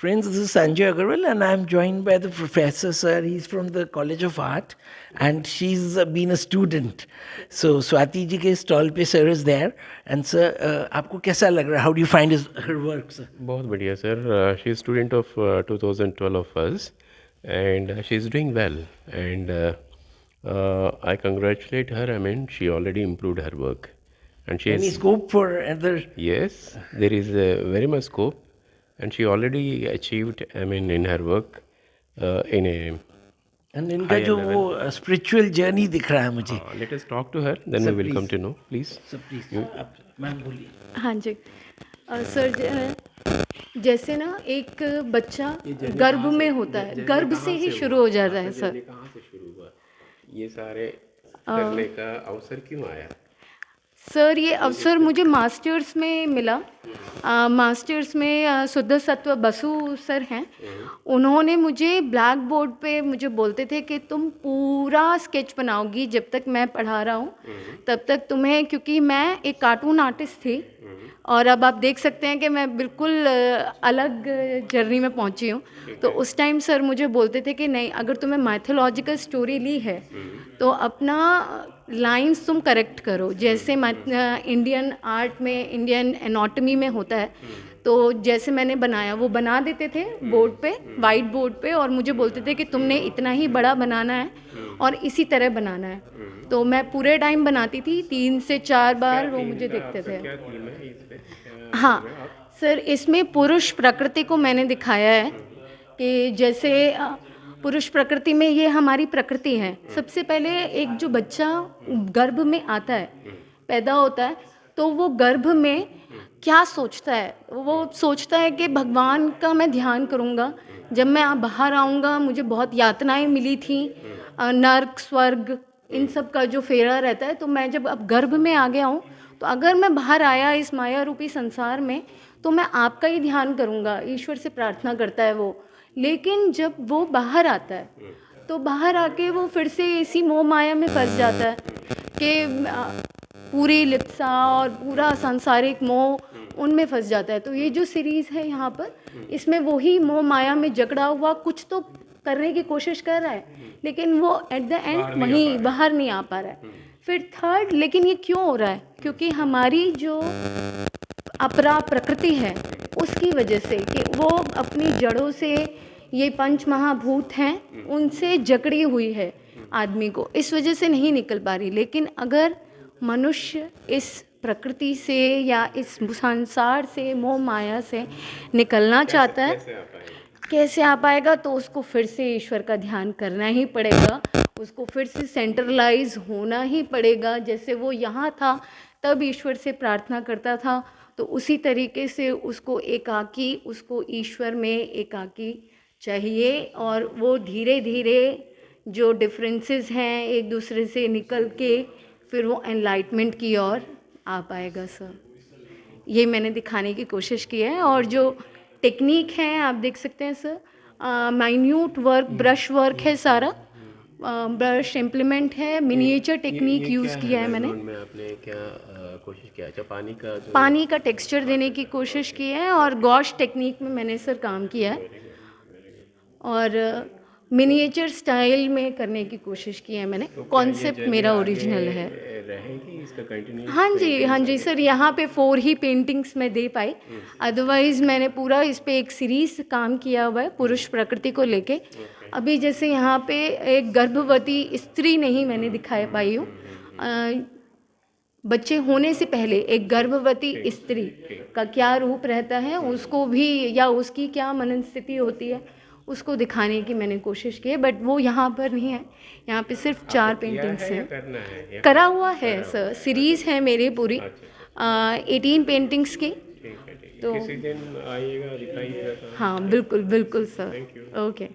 Friends, this is Sanjay Agarwal, and I'm joined by the professor, sir. He's from the College of Art, and she's been a student. So Swati ji ke stall pe sir is there, and sir, आपको कैसा लग रहा है? How do you find her work, sir? बहुत बढ़िया sir. She is student of 2012 of us, and she is doing well, and I congratulate her. I mean, she already improved her work, and she Any is, scope for other? yes, there is very much scope, and she already achieved, I mean, in her work in a And इनका higher जो level. वो spiritual journey दिख रहा है मुझे. Let us talk to her, then Sir, we will come please. to know, please. Sir, please. You, आप ma'am बोलिए. हाँ जी सर जैसे ना एक बच्चा गर्भ में होता है, गर्भ से ही शुरू हो जाता है सर. कहाँ से शुरू हुआ? ये सारे करने का अवसर क्यों आया? सर ये अवसर मुझे मास्टर्स में मिला. मास्टर्स में शुद्ध सत्व बसु सर हैं. उन्होंने मुझे ब्लैक बोर्ड पे मुझे बोलते थे कि तुम पूरा स्केच बनाओगी जब तक मैं पढ़ा रहा हूँ तब तक तुम्हें, क्योंकि मैं एक कार्टून आर्टिस्ट थी और अब आप देख सकते हैं कि मैं बिल्कुल अलग जर्नी में पहुंची हूँ. तो उस टाइम सर मुझे बोलते थे कि नहीं, अगर तुम्हें माइथोलॉजिकल स्टोरी ली है तो अपना लाइंस तुम करेक्ट करो. जैसे इंडियन आर्ट में, इंडियन एनाटॉमी में होता है, तो जैसे मैंने बनाया वो बना देते थे बोर्ड पे, वाइट बोर्ड पे, और मुझे बोलते थे कि तुमने इतना ही बड़ा बनाना है और इसी तरह बनाना है. तो मैं पूरे टाइम बनाती थी, 3 से 4 बार वो मुझे देखते थे. क्या थीम है इस पे? हाँ सर, इसमें पुरुष प्रकृति को मैंने दिखाया है कि जैसे पुरुष प्रकृति में ये हमारी प्रकृति है. सबसे पहले एक जो बच्चा गर्भ में आता है, पैदा होता है, तो वो गर्भ में क्या सोचता है? वो सोचता है कि भगवान का मैं ध्यान करूँगा. जब मैं बाहर आऊँगा, मुझे बहुत यातनाएं मिली थी, नर्क स्वर्ग इन सब का जो फेरा रहता है, तो मैं जब अब गर्भ में आ गया हूँ, तो अगर मैं बाहर आया इस माया रूपी संसार में तो मैं आपका ही ध्यान करूँगा. ईश्वर से प्रार्थना करता है वो. लेकिन जब वो बाहर आता है तो बाहर आके वो फिर से इसी मोह माया में फंस जाता है कि पूरी लिप्सा और पूरा सांसारिक मोह उनमें फंस जाता है. तो ये जो सीरीज़ है यहाँ पर, इसमें वही मोह माया में जकड़ा हुआ कुछ तो करने की कोशिश कर रहा है, लेकिन वो एट द एंड वहीं बाहर नहीं आ पा रहा है. फिर थर्ड, लेकिन ये क्यों हो रहा है? क्योंकि हमारी जो अपरा प्रकृति है उसकी वजह से, कि वो अपनी जड़ों से, ये पंच महाभूत हैं, उनसे जकड़ी हुई है आदमी को, इस वजह से नहीं निकल पा रही. लेकिन अगर मनुष्य इस प्रकृति से या इस संसार से, मोह माया से निकलना चाहता है, कैसे आ पाएगा? तो उसको फिर से ईश्वर का ध्यान करना ही पड़ेगा, उसको फिर से सेंट्रलाइज होना ही पड़ेगा. जैसे वो यहाँ था तब ईश्वर से प्रार्थना करता था, तो उसी तरीके से उसको एकाकी, उसको ईश्वर में एकाकी चाहिए, और वो धीरे धीरे जो डिफरेंसेस हैं एक दूसरे से निकल के फिर वो एनलाइटमेंट की ओर आ पाएगा सर. ये मैंने दिखाने की कोशिश की है. और जो टेक्निक है आप देख सकते हैं sir, minute work, brush work है सारा, ब्रश इम्प्लीमेंट है, मिनिएचर टेक्निक यूज़ किया है मैंने. में आपने क्या कोशिश किया? अच्छा, पानी का जो पानी का टेक्सचर देने की कोशिश की है, और गॉश टेक्निक में मैंने सर काम किया है, और मिनिएचर स्टाइल में करने की कोशिश की है मैंने. कॉन्सेप्ट मेरा ओरिजिनल है. रहेगी इसका कंटिन्यू? हाँ जी, हाँ जी सर. यहाँ पे 4 ही पेंटिंग्स मैं दे पाई, अदरवाइज़ मैंने पूरा इस पे एक सीरीज़ काम किया हुआ है पुरुष प्रकृति को लेके. अभी जैसे यहाँ पे एक गर्भवती स्त्री नहीं मैंने दिखा पाई हूँ, बच्चे होने से पहले एक गर्भवती स्त्री का क्या रूप रहता है, उसको भी, या उसकी क्या मनन स्थिति होती है, उसको दिखाने की मैंने कोशिश की है. बट वो यहाँ पर नहीं है, यहाँ पे सिर्फ 4 पेंटिंग्स हैं. करना है करा हुआ है सर, सीरीज़ है मेरी पूरी 18 पेंटिंग्स की. ठीक है, ठीक है. तो किसी दिन आइएगा, दिखाइएगा. हाँ बिल्कुल बिल्कुल सर. Thank you. ओके.